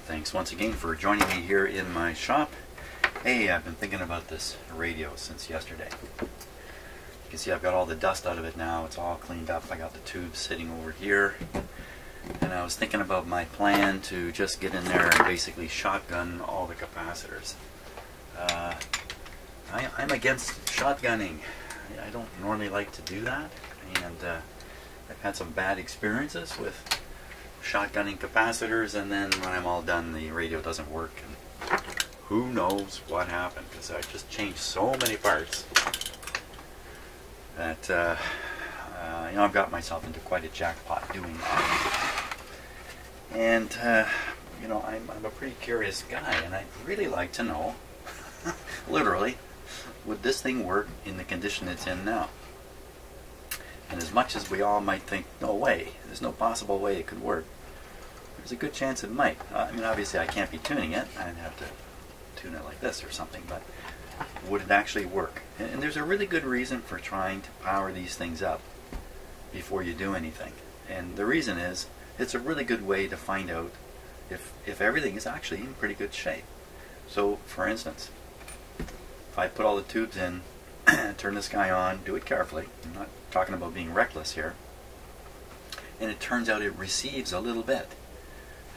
Thanks once again for joining me here in my shop. Hey, I've been thinking about this radio since yesterday. You can see I've got all the dust out of it now. It's all cleaned up. I got the tubes sitting over here. And I was thinking about my plan to just get in there and basically shotgun all the capacitors. I'm against shotgunning. I don't normally like to do that. And I've had some bad experiences with shotgunning capacitors, and then when I'm all done the radio doesn't work, and who knows what happened, because I just changed so many parts that you know, I've got myself into quite a jackpot doing that. And you know, I'm a pretty curious guy, and I'd really like to know literally, would this thing work in the condition it's in now? And as much as we all might think, no way, there's no possible way it could work, there's a good chance it might. I mean, obviously I can't be tuning it. I'd have to tune it like this or something, but would it actually work? And there's a really good reason for trying to power these things up before you do anything. And the reason is, it's a really good way to find out if everything is actually in pretty good shape. So, for instance, if I put all the tubes in, turn this guy on, do it carefully, I'm not talking about being reckless here, and it turns out it receives a little bit.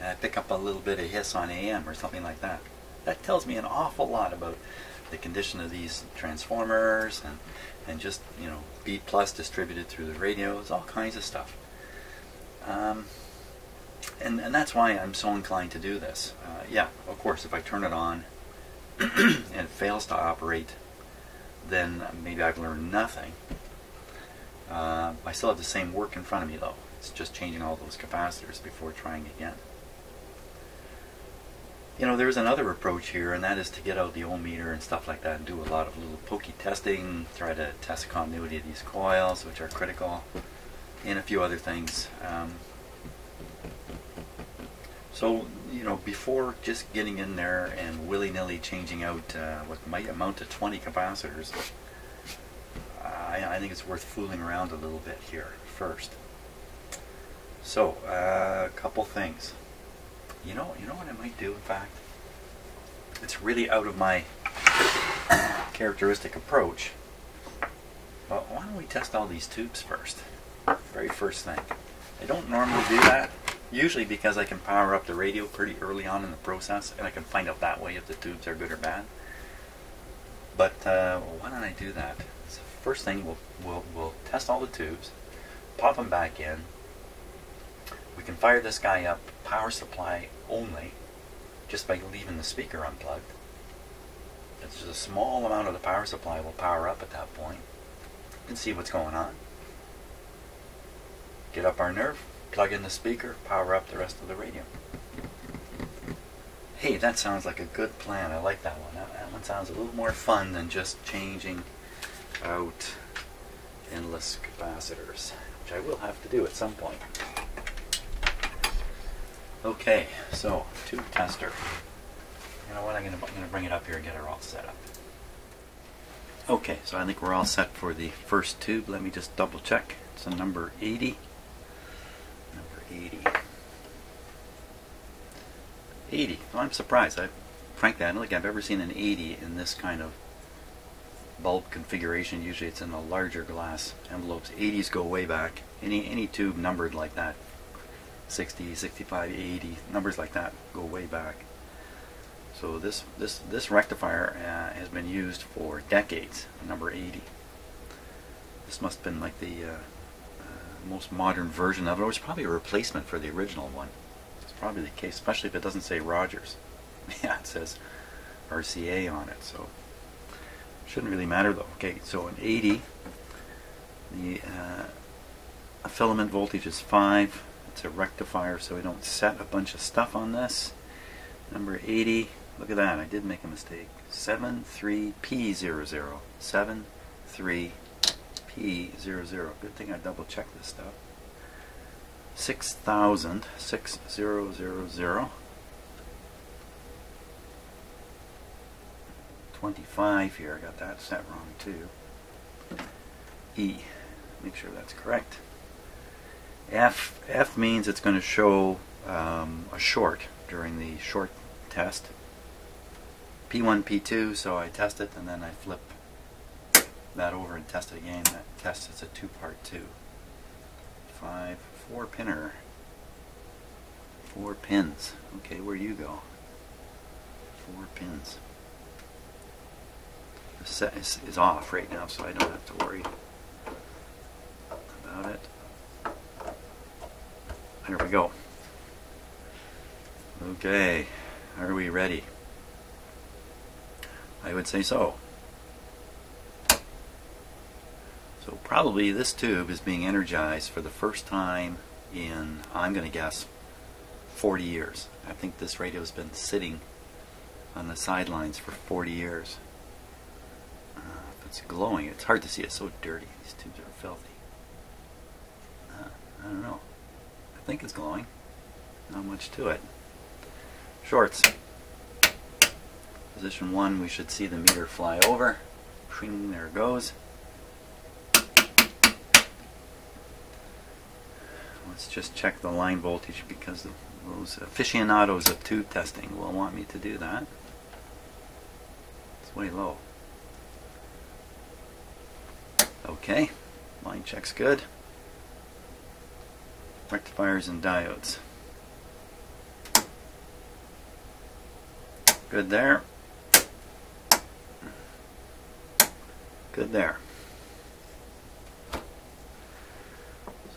I pick up a little bit of hiss on AM or something like that. That tells me an awful lot about the condition of these transformers and just, you know, beat plus distributed through the radios, all kinds of stuff. And that's why I'm so inclined to do this. Yeah, of course, if I turn it on and it fails to operate, then maybe I've learned nothing. I still have the same work in front of me, though. It's just changing all those capacitors before trying again. You know, there's another approach here, and that is to get out the ohmmeter and stuff like that and do a lot of little pokey testing, try to test the continuity of these coils, which are critical, and a few other things. So, you know, before just getting in there and willy-nilly changing out what might amount to 20 capacitors, I think it's worth fooling around a little bit here first. So, a couple things. You know what I might do, in fact? It's really out of my characteristic approach. But why don't we test all these tubes first? Very first thing. I don't normally do that, usually because I can power up the radio pretty early on in the process, and I can find out that way if the tubes are good or bad. But why don't I do that? So first thing, we'll test all the tubes, pop them back in. We can fire this guy up, power supply only, just by leaving the speaker unplugged. It's just a small amount of the power supply will power up at that point, and see what's going on. Get up our nerve, plug in the speaker, power up the rest of the radio. Hey, that sounds like a good plan. I like that one. That one sounds a little more fun than just changing out endless capacitors, which I will have to do at some point. Okay, so tube tester. You know what? I'm gonna bring it up here and get her all set up. Okay, so I think we're all set for the first tube. Let me just double check. It's a number 80. Number 80. 80. Well, I'm surprised. Frankly, I don't think I've ever seen an 80 in this kind of bulb configuration. Usually it's in the larger glass envelopes. 80s go way back. Any tube numbered like that, 60, 65, 80, numbers like that go way back. So this rectifier has been used for decades, number 80. This must have been like the most modern version of it, or it's probably a replacement for the original one. It's probably the case, especially if it doesn't say Rogers. Yeah, it says RCA on it, so shouldn't really matter though. Okay, so an 80, the filament voltage is 5. It's a rectifier, so we don't set a bunch of stuff on this. Number 80, look at that, I did make a mistake. 73P00. 73P00. Good thing I double checked this stuff. 6000, 6000. 25 here, I got that set wrong too. E, make sure that's correct. F means it's going to show a short during the short test. P1, P2, so I test it and then I flip that over and test it again. That test is a 2-part 2. 4 pinner. 4 pins. Okay, where you go? 4 pins. The set is off right now, so I don't have to worry about it. There we go. Okay, are we ready? I would say so. So probably this tube is being energized for the first time in, I'm going to guess, 40 years. I think this radio has been sitting on the sidelines for 40 years. If it's glowing, it's hard to see. It's so dirty. These tubes are filthy. I don't know. I think it's glowing. Not much to it. Shorts. Position 1, we should see the meter fly over. Shing, there it goes. Let's just check the line voltage because those aficionados of tube testing will want me to do that. It's way low. Okay, line check's good. Rectifiers and diodes. Good there. Good there.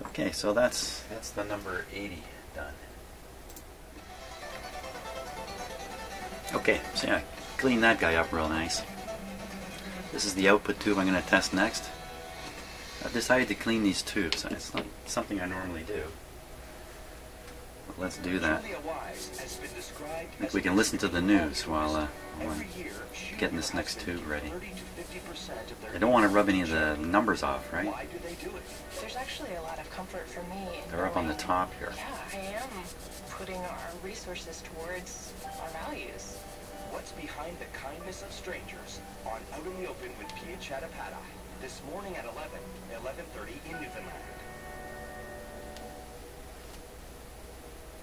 Okay, so that's the number 80 done. Okay, so yeah, clean that guy up real nice. This is the output tube I'm going to test next. I've decided to clean these tubes. It's not something I normally do. But let's do that. I think we can listen to the news while I'm getting this next tube ready. I don't want to rub any of the numbers off, right? There's actually a lot of comfort for me. They're up on the top here. Yeah, I am putting our resources towards our values. What's behind the kindness of strangers on Out in the Open with Pia Chattopadhyay this morning at 11:30 in Newfoundland.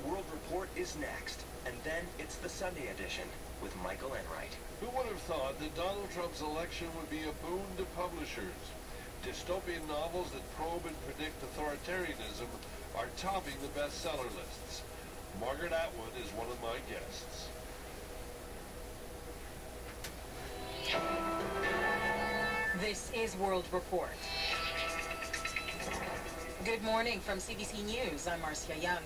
World Report is next, and then it's the Sunday edition with Michael Enright. Who would have thought that Donald Trump's election would be a boon to publishers? Dystopian novels that probe and predict authoritarianism are topping the bestseller lists. Margaret Atwood is one of my guests. This is World Report. Good morning from CBC News. I'm Marcia Young.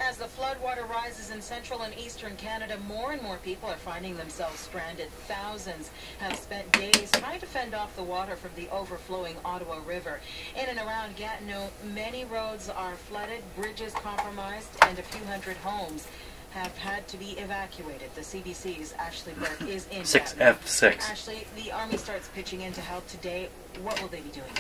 As the floodwater rises in central and eastern Canada, more and more people are finding themselves stranded. Thousands have spent days trying to fend off the water from the overflowing Ottawa River. In and around Gatineau, many roads are flooded, bridges compromised, and a few hundred homes have had to be evacuated. The CBC's Ashley Burke is in 6F6. Ashley, the Army starts pitching in to help today. What will they be doing?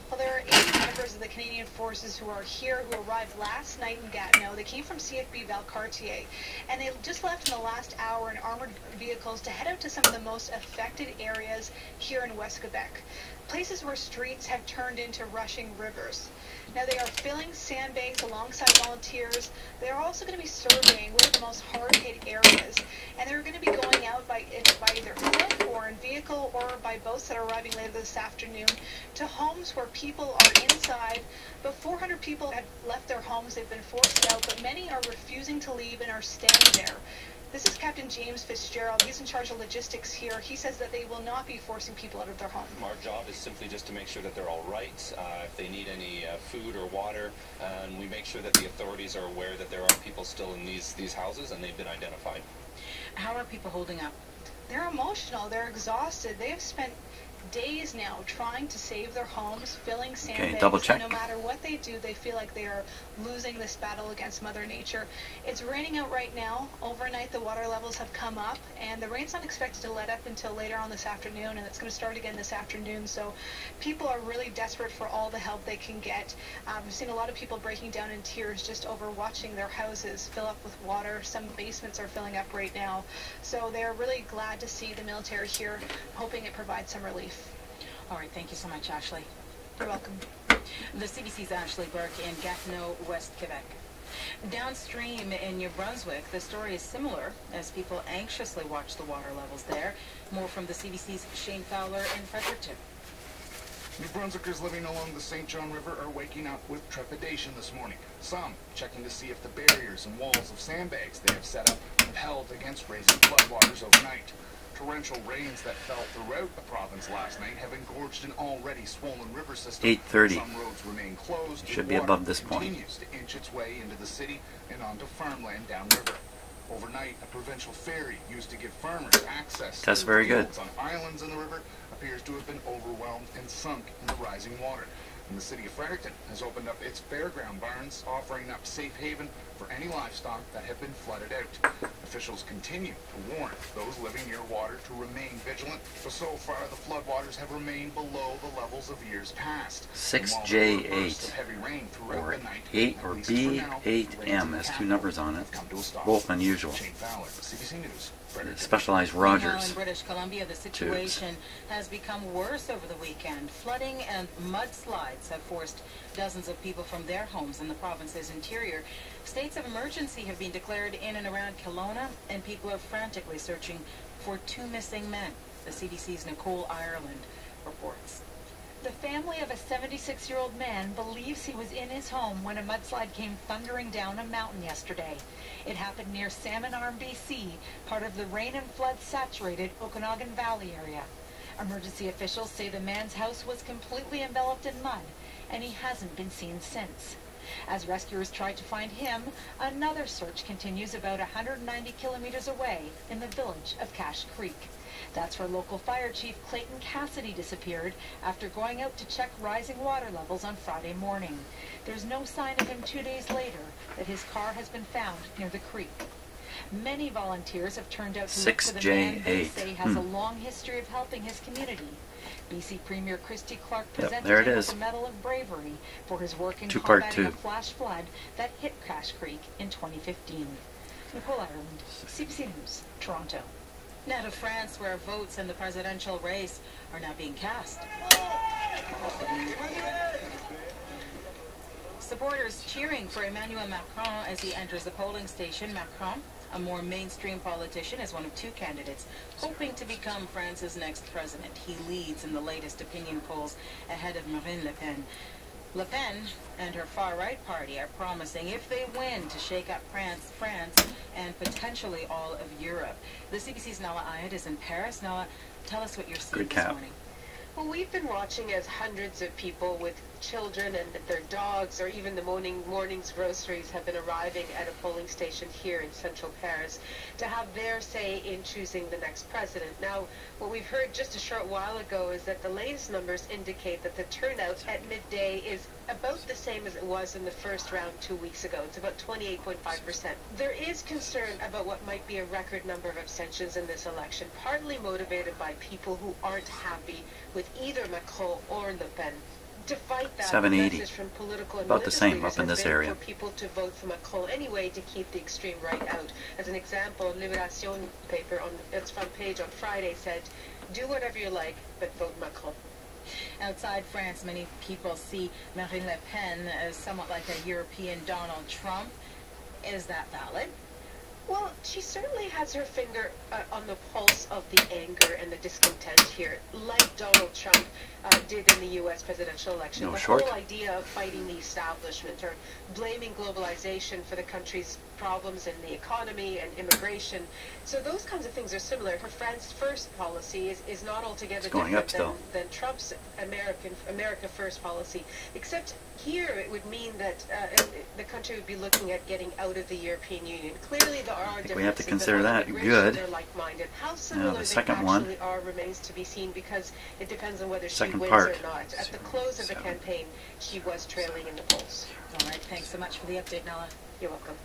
Well, there are 8 members of the Canadian Forces who are here, who arrived last night in Gatineau. They came from CFB Valcartier, and they just left in the last hour in armored vehicles to head out to some of the most affected areas here in West Quebec, places where streets have turned into rushing rivers. Now, they are filling sandbanks alongside volunteers. They're also going to be surveying what are the most hard-hit areas, and they're going to be going out by either foot or in vehicle or by boats that are arriving later this afternoon to homes where people are inside. But 400 people have left their homes. They've been forced out, but many are refusing to leave and are staying there. This is Captain James Fitzgerald. He's in charge of logistics here. He says that they will not be forcing people out of their home. Our job is simply just to make sure that they're all right, if they need any food or water, and we make sure that the authorities are aware that there are people still in these houses and they've been identified. How are people holding up? They're emotional. They're exhausted. They have spent days now trying to save their homes, filling sandbags. Okay, double check. No matter what they do, they feel like they are losing this battle against Mother Nature. It's raining out right now. Overnight, the water levels have come up, and the rain's not expected to let up until later on this afternoon, and it's going to start again this afternoon. So people are really desperate for all the help they can get. We've seen a lot of people breaking down in tears just over watching their houses fill up with water. Some basements are filling up right now. So they're really glad to see the military here, hoping it provides some relief. All right, thank you so much, Ashley. You're welcome. The CBC's Ashley Burke in Gatineau, West Quebec. Downstream in New Brunswick, the story is similar as people anxiously watch the water levels there. More from the CBC's Shane Fowler in Fredericton. New Brunswickers living along the St. John River are waking up with trepidation this morning. Some checking to see if the barriers and walls of sandbags they have set up have held against raising floodwaters overnight. Torrential rains that fell throughout the province last night have engorged an already swollen river system. 8:30. Some roads remain closed. Should be above this point. Continues to inch its way into the city and onto farmland downriver. Overnight, a provincial ferry used to give farmers access That's to very good. fields on islands in the river appears to have been overwhelmed and sunk in the rising water. And the city of Fredericton has opened up its fairground barns, offering up safe haven for any livestock that have been flooded out. Officials continue to warn those living near water to remain vigilant, but so far the floodwaters have remained below the levels of years past. 6J8 or 8 or B8M has two numbers on it, both unusual. Shane Fowler, CBC News. Specialized Meanwhile, Rogers. in British Columbia, the situation has become worse over the weekend. Flooding and mudslides have forced dozens of people from their homes in the province's interior. States of emergency have been declared in and around Kelowna, and people are frantically searching for two missing men. The CBC's Nicole Ireland reports. The family of a 76-year-old man believes he was in his home when a mudslide came thundering down a mountain yesterday. It happened near Salmon Arm, BC, part of the rain and flood-saturated Okanagan Valley area. Emergency officials say the man's house was completely enveloped in mud, and he hasn't been seen since. As rescuers try to find him, another search continues about 190 kilometers away in the village of Cache Creek. That's where local fire chief Clayton Cassidy disappeared after going out to check rising water levels on Friday morning. There's no sign of him 2 days later that his car has been found near the creek. Many volunteers have turned out to look for the man they say has a long history of helping his community. BC Premier Christy Clark presented him with a Medal of Bravery for his work in combating a flash flood that hit Cache Creek in 2015. Nicole Ireland, CBC News, Toronto. Now to France, where votes in the presidential race are now being cast. Supporters cheering for Emmanuel Macron as he enters the polling station. Macron, a more mainstream politician, is one of two candidates hoping to become France's next president. He leads in the latest opinion polls ahead of Marine Le Pen. Le Pen and her far-right party are promising, if they win, to shake up France and potentially all of Europe. The CBC's Nala Ayed is in Paris. Nala, tell us what you're seeing this morning. Well, we've been watching as hundreds of people with children and their dogs, or even the morning's groceries, have been arriving at a polling station here in central Paris to have their say in choosing the next president. Now, what we've heard just a short while ago is that the latest numbers indicate that the turnout at midday is about the same as it was in the first round 2 weeks ago. It's about 28.5%. There is concern about what might be a record number of abstentions in this election, partly motivated by people who aren't happy with either Macron or Le Pen. To fight that, 780. Message from political and about the same leaders up in this area. for people to vote for Macron anyway to keep the extreme right out. As an example, Libération paper on its front page on Friday said, "Do whatever you like, but vote Macron." Outside France, many people see Marine Le Pen as somewhat like a European Donald Trump. Is that valid? Well, she certainly has her finger on the pulse of the anger and the discontent here, like Donald Trump did in the U.S. presidential election. The whole idea of fighting the establishment or blaming globalization for the country's problems in the economy and immigration. So those kinds of things are similar. Her France First policy is not altogether different than Trump's America First policy, except here it would mean that the country would be looking at getting out of the European Union. Clearly there are differences. We have to consider that good. They're like-minded. How similar the they second actually are remains to be seen, because it depends on whether she wins part. or not. At the close of the campaign, she was trailing in the polls. All right, thanks so much for the update, Nala. You're welcome.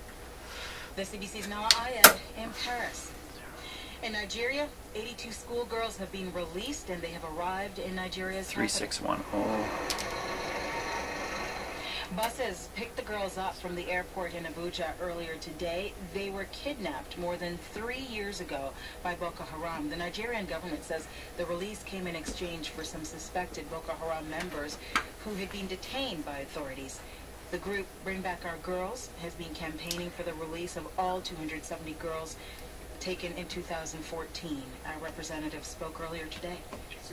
The CBC's Nala Ayed in Paris. In Nigeria, 82 schoolgirls have been released and they have arrived in Nigeria's 3610. Buses picked the girls up from the airport in Abuja earlier today. They were kidnapped more than 3 years ago by Boko Haram. The Nigerian government says the release came in exchange for some suspected Boko Haram members who had been detained by authorities. The group Bring Back Our Girls has been campaigning for the release of all 270 girls taken in 2014. Our representative spoke earlier today.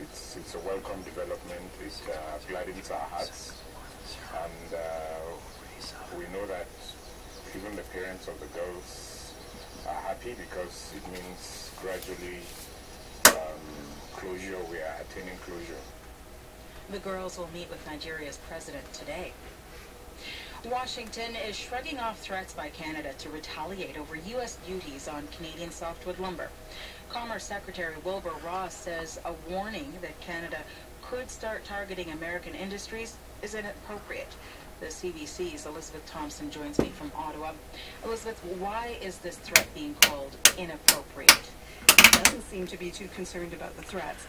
It's a welcome development. It gladdens our hearts, and we know that even the parents of the girls are happy because it means gradually closure. We are attaining closure. The girls will meet with Nigeria's president today. Washington is shrugging off threats by Canada to retaliate over U.S. duties on Canadian softwood lumber. Commerce Secretary Wilbur Ross says a warning that Canada could start targeting American industries is inappropriate. The CBC's Elizabeth Thompson joins me from Ottawa. Elizabeth, why is this threat being called inappropriate? He doesn't seem to be too concerned about the threats.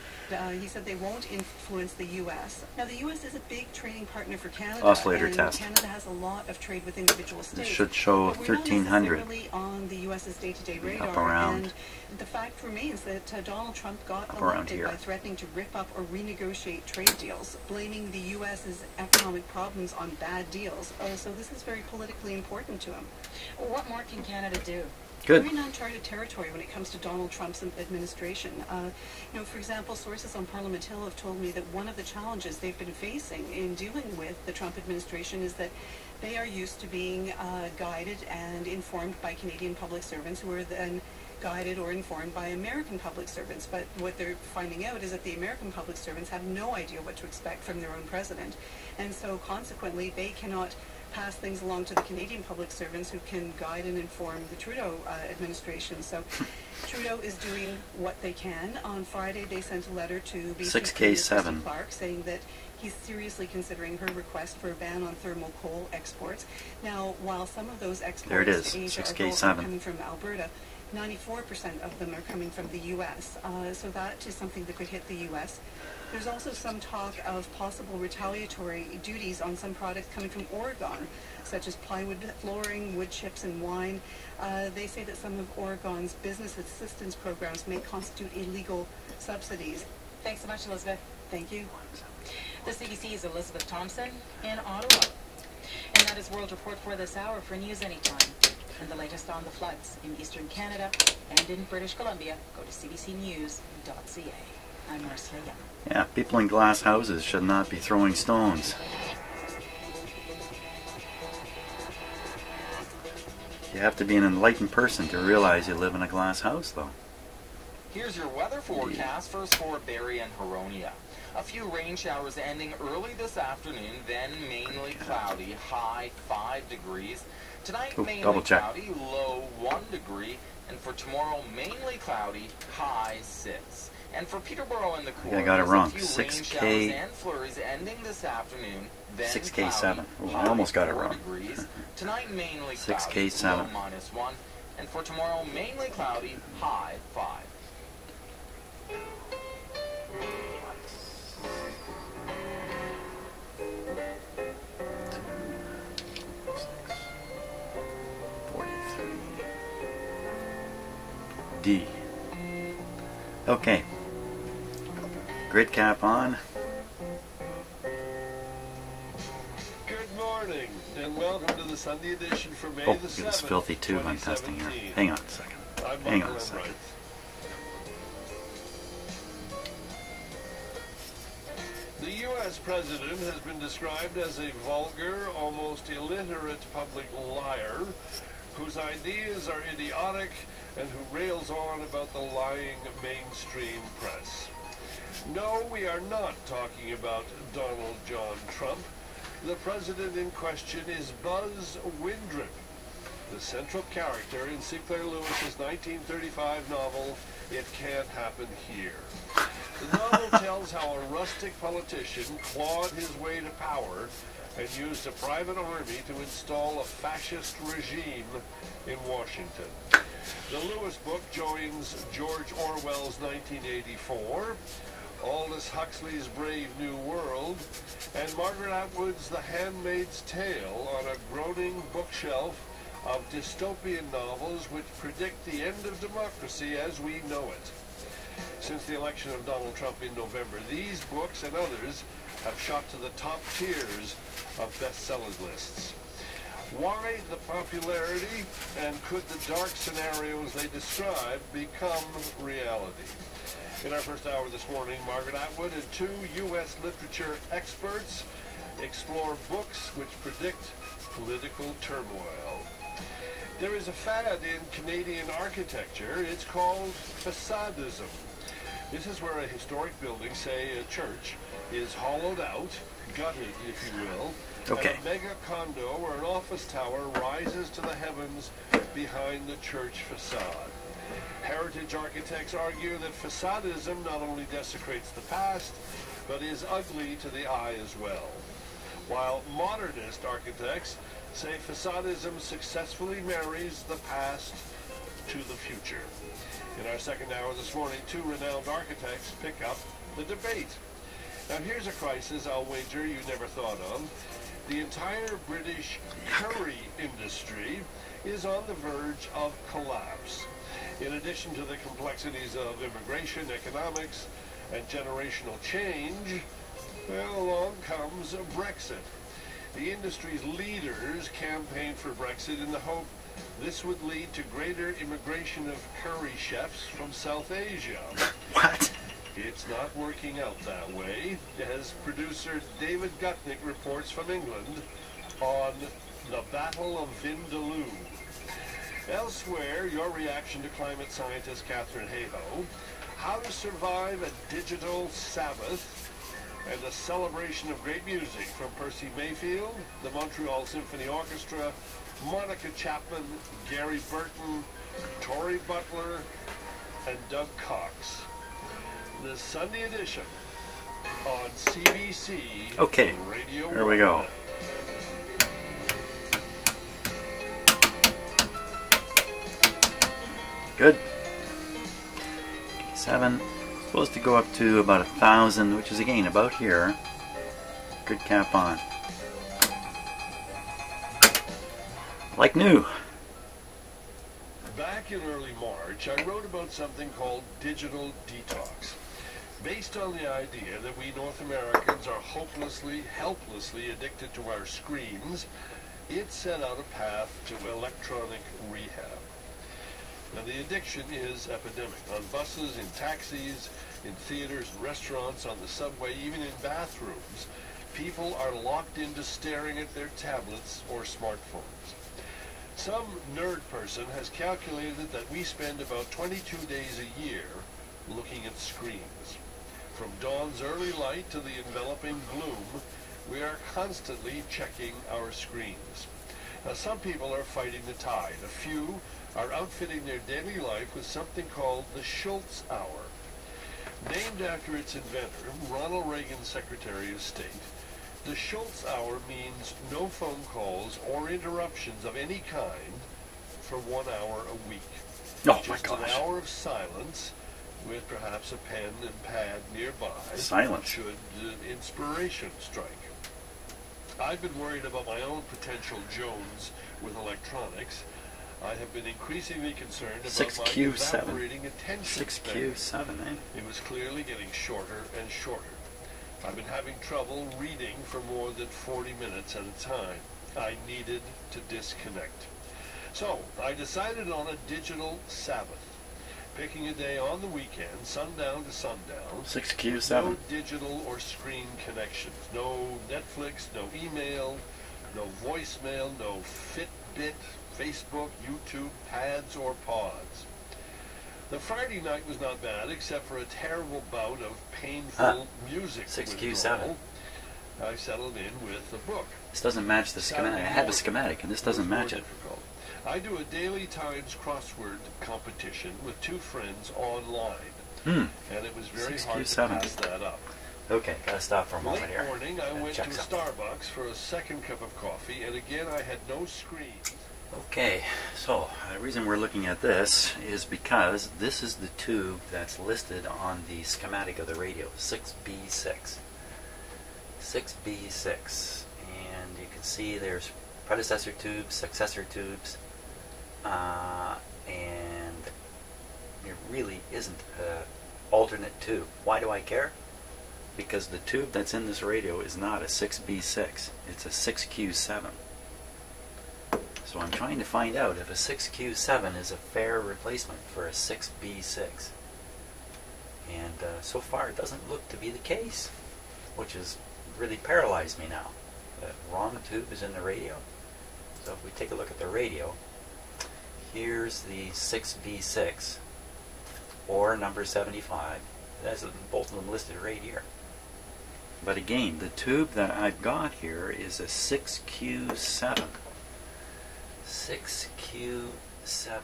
He said they won't influence the U.S. Now, the U.S. is a big trading partner for Canada. Oscillator and test. Canada has a lot of trade with individual states. It should show 1,300. We're not necessarily on the U.S.'s day-to-day radar. Up around. And the fact remains that Donald Trump got up around elected here by threatening to rip up or renegotiate trade deals, blaming the U.S.'s economic problems on bad deals. So this is very politically important to him. What more can Canada do? Good. We're in uncharted territory when it comes to Donald Trump's administration. For example, sources on Parliament Hill have told me that one of the challenges they've been facing in dealing with the Trump administration is that they are used to being guided and informed by Canadian public servants who are then guided or informed by American public servants. But what they're finding out is that the American public servants have no idea what to expect from their own president. And so consequently, they cannot pass things along to the Canadian public servants who can guide and inform the Trudeau administration. So Trudeau is doing what they can. On Friday, they sent a letter to BC 6K7 Clark saying that he's seriously considering her request for a ban on thermal coal exports. Now, while some of those exports to Asia are coming from Alberta, 94% of them are coming from the U.S. So that is something that could hit the U.S. There's also some talk of possible retaliatory duties on some products coming from Oregon, such as plywood, flooring, wood chips, and wine. They say that some of Oregon's business assistance programs may constitute illegal subsidies. Thanks so much, Elizabeth. Thank you. The CBC's Elizabeth Thompson in Ottawa. And that is World Report for this hour. For News Anytime and the latest on the floods in Eastern Canada and in British Columbia, go to cbcnews.ca. I'm Marcia Young. Yeah, people in glass houses should not be throwing stones. You have to be an enlightened person to realize you live in a glass house, though. Here's your weather forecast first for Barrie and Huronia. A few rain showers ending early this afternoon, then mainly cloudy, high 5 degrees. Tonight, mainly cloudy, low 1 degree. And for tomorrow, mainly cloudy, high 6. And for Peterborough and the Core, I got it wrong. 6K and flurries ending this afternoon, then 6K7. Oh, I almost got it wrong. Degrees. Tonight mainly 6K7. cloudy, low -1. And for tomorrow, mainly cloudy, high 5. D. Okay. Grid cap on. Good morning, and welcome to the Sunday edition for May the 7th, this filthy tube I'm testing here. Hang on a second. Hang on a second. The U.S. president has been described as a vulgar, almost illiterate public liar whose ideas are idiotic and who rails on about the lying mainstream press. No, we are not talking about Donald John Trump. The president in question is Buzz Windrip, the central character in C. Claire Lewis's 1935 novel, It Can't Happen Here. The novel tells how a rustic politician clawed his way to power and used a private army to install a fascist regime in Washington. The Lewis book joins George Orwell's 1984, Aldous Huxley's Brave New World, and Margaret Atwood's The Handmaid's Tale on a groaning bookshelf of dystopian novels which predict the end of democracy as we know it. Since the election of Donald Trump in November, these books and others have shot to the top tiers of bestseller lists. Why the popularity, and could the dark scenarios they describe become reality? In our first hour this morning, Margaret Atwood and two U.S. literature experts explore books which predict political turmoil. There is a fad in Canadian architecture. It's called facadism. This is where a historic building, say a church, is hollowed out, gutted, if you will, okay, and a mega condo or an office tower rises to the heavens behind the church facade. Heritage architects argue that facadism not only desecrates the past, but is ugly to the eye as well. While modernist architects say facadism successfully marries the past to the future. In our second hour this morning, two renowned architects pick up the debate. Now here's a crisis I'll wager you never thought of. The entire British curry industry is on the verge of collapse. In addition to the complexities of immigration, economics, and generational change, well, along comes Brexit. The industry's leaders campaigned for Brexit in the hope this would lead to greater immigration of curry chefs from South Asia. What? It's not working out that way, as producer David Gutnick reports from England on the Battle of Vindaloo. Elsewhere, your reaction to climate scientist Catherine Hayhoe, how to survive a digital Sabbath, and a celebration of great music from Percy Mayfield, the Montreal Symphony Orchestra, Monica Chapman, Gary Burton, Tory Butler, and Doug Cox. The Sunday edition on CBC okay, Radio. There we go. Good. 7. Supposed to go up to about 1,000, which is again about here. Good cap on. Like new. Back in early March, I wrote about something called digital detox. Based on the idea that we North Americans are hopelessly, helplessly addicted to our screens, it set out a path to electronic rehab. Now, the addiction is epidemic. On buses, in taxis, in theaters and restaurants, on the subway, even in bathrooms, people are locked into staring at their tablets or smartphones. Some nerd person has calculated that we spend about 22 days a year looking at screens. From dawn's early light to the enveloping gloom, we are constantly checking our screens. Now, some people are fighting the tide. A few are outfitting their daily life with something called the Schultz Hour. Named after its inventor, Ronald Reagan's Secretary of State, the Schultz Hour means no phone calls or interruptions of any kind for 1 hour a week. Oh Just my gosh. an hour of silence with perhaps a pen and pad nearby. Silence. Should inspiration strike. I've been worried about my own potential Jones with electronics. I have been increasingly concerned about 6Q7. my evaporating attention span. 6Q7, eh? It was clearly getting shorter and shorter. I've been having trouble reading for more than 40 minutes at a time. I needed to disconnect. So I decided on a digital Sabbath, picking a day on the weekend, sundown to sundown. 6Q7. No digital or screen connections. No Netflix, no email, no voicemail, no Fitbit, Facebook, YouTube, pads, or pods. The Friday night was not bad, except for a terrible bout of painful music 6Q7. withdrawal. I settled in with a book. This doesn't match the schematic. I have a schematic, and this doesn't More match it. difficult. I do a Daily Times crossword competition with two friends online, and it was very hard to 6Q7. pass that up. Okay, gotta stop for a moment Late here. morning, I went to check a something. Starbucks for a second cup of coffee, and again I had no screen. Okay, so the reason we're looking at this is because this is the tube that's listed on the schematic of the radio, 6B6. 6B6. And you can see there's predecessor tubes, successor tubes, and there really isn't an alternate tube. Why do I care? because the tube that's in this radio is not a 6B6, it's a 6Q7. So I'm trying to find out if a 6Q7 is a fair replacement for a 6B6. And so far it doesn't look to be the case, which has really paralyzed me now. The wrong tube is in the radio. So if we take a look at the radio, here's the 6B6, or number 75. There's both of them listed right here. But again, the tube that I've got here is a 6Q7. 6Q7.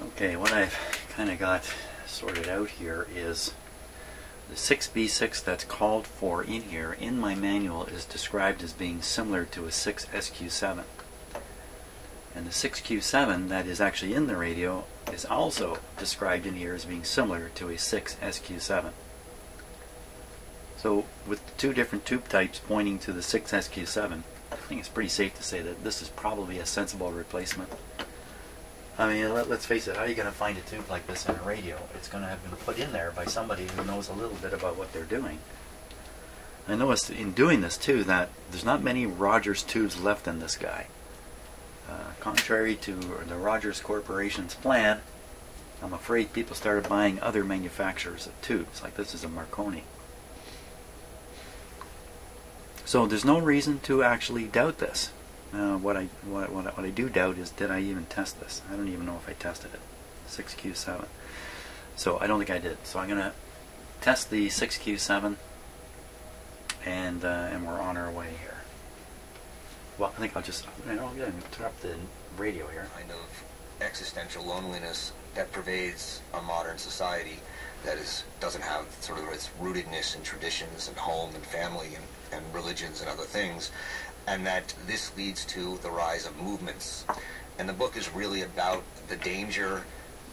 Okay, what I've kind of got sorted out here is the 6B6 that's called for in here in my manual is described as being similar to a 6SQ7. And the 6Q7 that is actually in the radio is also described in here as being similar to a 6SQ7. So with the two different tube types pointing to the 6SQ7, I think it's pretty safe to say that this is probably a sensible replacement. I mean, let's face it, how are you going to find a tube like this in a radio? It's going to have been put in there by somebody who knows a little bit about what they're doing. I noticed in doing this too that there's not many Rogers tubes left in this guy. Contrary to the Rogers Corporation's plan, I'm afraid people started buying other manufacturers of tubes, like this is a Marconi. So there's no reason to actually doubt this. What I do doubt is, did I even test this? I don't even know if I tested it. 6Q7. So I don't think I did. So I'm going to test the 6Q7, and we're on our way here. Well, I think I'll just, I'm going to turn up the radio here. Kind of existential loneliness that pervades a modern society that doesn't have sort of its rootedness in traditions and home and family and religions and other things, and that this leads to the rise of movements. And the book is really about the danger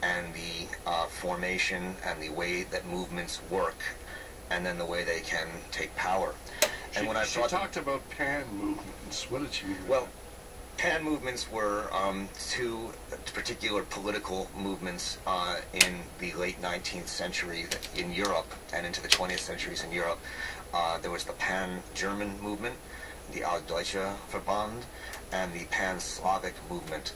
and the formation and the way that movements work, and then the way they can take power. And when she talked about pan movements. What did she mean? Well, pan movements were two particular political movements in the late 19th century in Europe and into the 20th centuries in Europe. There was the Pan-German movement, the Altdeutsche Verband, and the Pan-Slavic movement.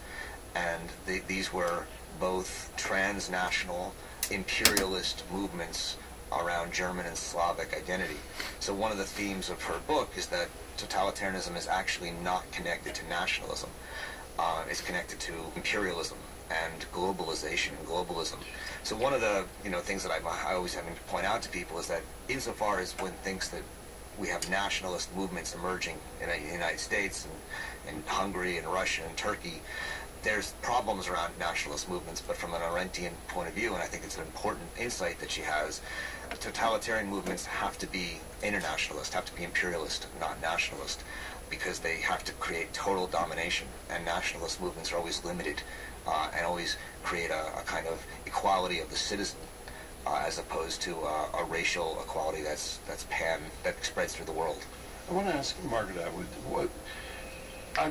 And these were both transnational imperialist movements around German and Slavic identity. So one of the themes of her book is that totalitarianism is actually not connected to nationalism. It's connected to imperialism and globalization and globalism. So one of the things that I always having to point out to people is that insofar as one thinks that we have nationalist movements emerging in the United States and Hungary and Russia and Turkey, there's problems around nationalist movements, but from an Arendtian point of view, and I think it's an important insight that she has, totalitarian movements have to be internationalist, have to be imperialist, not nationalist, because they have to create total domination, and nationalist movements are always limited and always create a kind of equality of the citizen as opposed to a racial equality that's that spreads through the world. I want to ask Margaret Atwood, what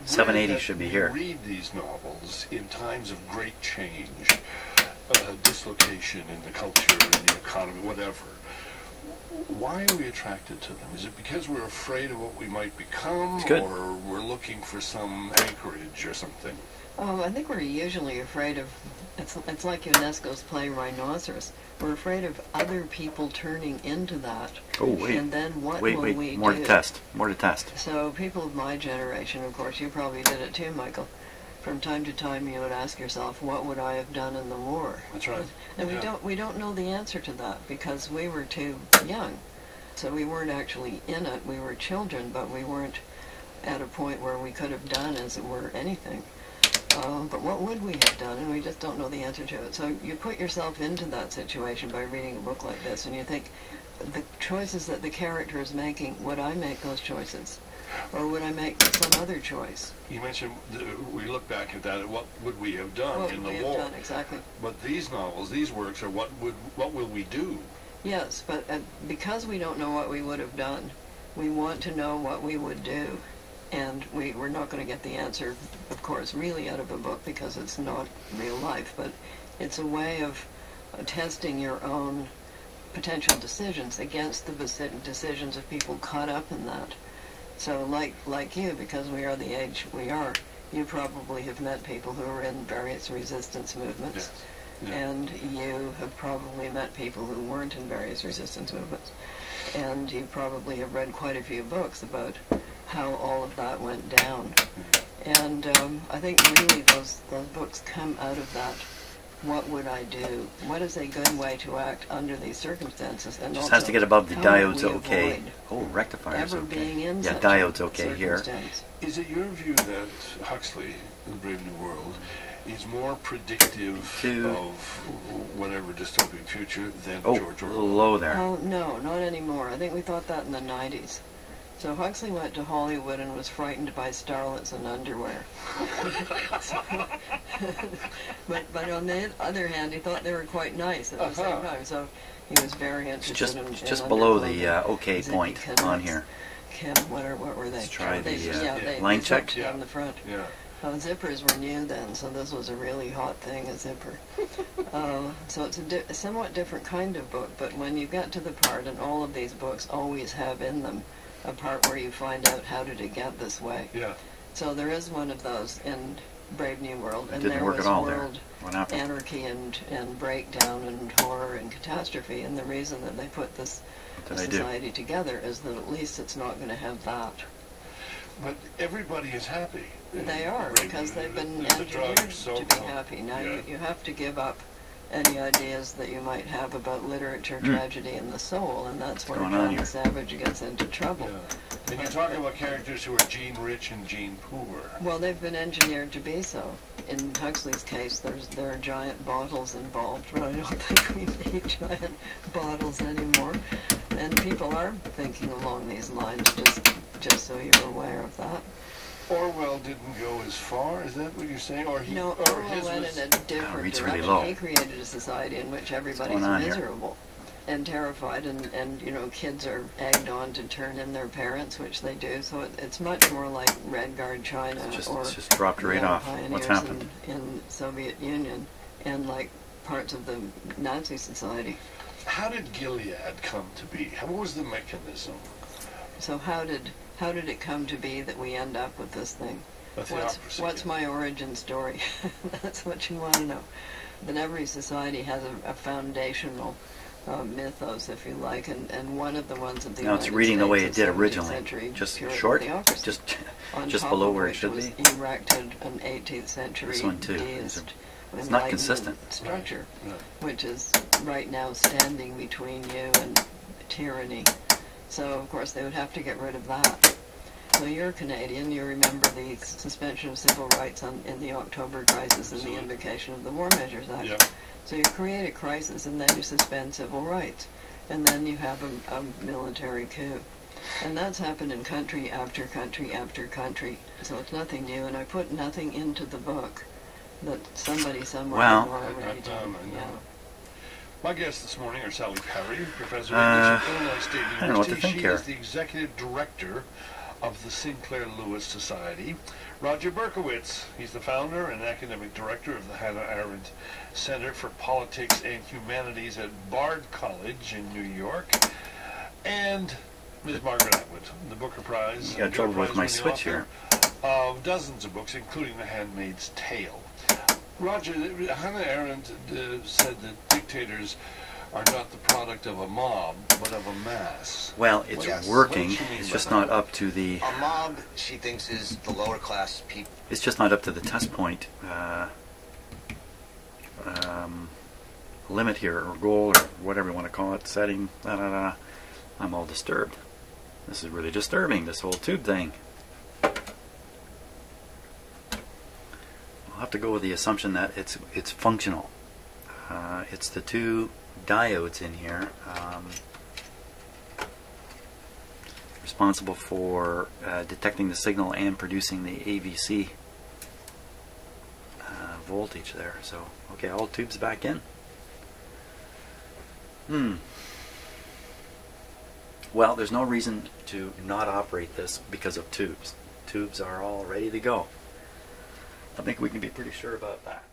780 should be here. Read these novels in times of great change, dislocation in the culture, in the economy, whatever. Why are we attracted to them? Is it because we're afraid of what we might become, or we're looking for some anchorage or something? I think we're usually afraid of, it's like UNESCO's play Rhinoceros. We're afraid of other people turning into that. Oh, wait. And then what will we more do? to test. More to test. So people of my generation, of course, you probably did it too, Michael. From time to time you would ask yourself, what would I have done in the war? That's right. And we don't know the answer to that because we were too young. So we weren't actually in it. We were children, but we weren't at a point where we could have done, as it were, anything. But what would we have done? And we just don't know the answer to it. So you put yourself into that situation by reading a book like this, and you think, the choices that the character is making, would I make those choices? Or would I make some other choice? You mentioned, we look back at that, what would we have done in the war? What would we have done, exactly. But these novels, these works are what will we do? Yes, but because we don't know what we would have done, we want to know what we would do. And we're not going to get the answer, of course, really out of a book because it's not real life, but it's a way of testing your own potential decisions against the decisions of people caught up in that. So like you, because we are the age we are, you probably have met people who are in various resistance movements. Yes. Yeah. And you have probably met people who weren't in various resistance movements. And you probably have read quite a few books about how all of that went down. And I think really those books come out of that. What would I do? What is a good way to act under these circumstances? And Just also, has to get above the how diodes would we okay. avoid Oh, rectifiers ever okay. being in Yeah, such diodes a okay here. circumstance? Is it your view that Huxley, in Brave New World, is more predictive of whatever dystopian future than George Orwell? A little low there. Oh, no, not anymore. I think we thought that in the 90s. So Huxley went to Hollywood and was frightened by starlets in underwear. but on the other hand, he thought they were quite nice at the same time. So he was very interested in just below the OK point on here. What were they? Let's try they line check. zipped on the front. Yeah. Zippers were new then, so this was a really hot thing, a zipper. So it's a somewhat different kind of book, but when you get to the part, and all of these books always have in them a part where you find out how did it get this way. Yeah. So there is one of those in Brave New World, and didn't there work was at all world there. What happened? anarchy and breakdown and horror and catastrophe, and the reason that they put this society together is that at least it's not going to have that. But everybody is happy. They are, because they've been engineered to be happy. Now you have to give up any ideas that you might have about literature, tragedy, and the soul, and that's where John the Savage gets into trouble. Yeah. And you're talking about characters who are gene rich and gene poor. Well, they've been engineered to be so. In Huxley's case, there are giant bottles involved, but I don't think we need giant bottles anymore. And people are thinking along these lines, just so you're aware of that. Orwell didn't go as far, is that what you're saying? Or he, no, or Orwell went in a different direction. Really low. He created a society in which everybody's miserable and terrified, and you know, kids are egged on to turn in their parents, which they do. So it's much more like Red Guard China or it's just dropped right off. What's happened in Soviet Union and like parts of the Nazi society. How did Gilead come to be? What was the mechanism? So how did it come to be that we end up with this thing? What's my origin story? That's what you want to know. That every society has a foundational mythos, if you like, and one of the ones of the Now it's reading the way it did originally, just short, just below where it should be. Erected an 18th century this one too. deist, it's not consistent structure, which is right now standing between you and tyranny. So of course they would have to get rid of that. So you're Canadian, you remember the suspension of civil rights in the October crisis and the invocation of the War Measures Act. Yep. So you create a crisis and then you suspend civil rights. And then you have a military coup. And that's happened in country after country after country. So it's nothing new, and I put nothing into the book that somebody somewhere already done. Yeah. My guests this morning are Sally Perry, professor at Illinois State University. I don't know what to think she here. is the executive director of the Sinclair Lewis Society. Roger Berkowitz, he's the founder and academic director of the Hannah Arendt Center for Politics and Humanities at Bard College in New York. And Ms. Margaret Atwood, the Booker Prize. You got trouble with my switch here. Of dozens of books, including The Handmaid's Tale. Roger, Hannah Arendt said that dictators are not the product of a mob, but of a mass. Well, it's working. It's just not up to the... A mob, she thinks, is the lower class people. It's just not up to the test point limit here, or goal, or whatever you want to call it, setting, I'm all disturbed. This is really disturbing, this whole tube thing. I'll have to go with the assumption that it's functional. It's the two diodes in here responsible for detecting the signal and producing the AVC voltage there. So, okay, all tubes back in. Well, there's no reason to not operate this because of tubes. Tubes are all ready to go. I think we can be pretty sure about that.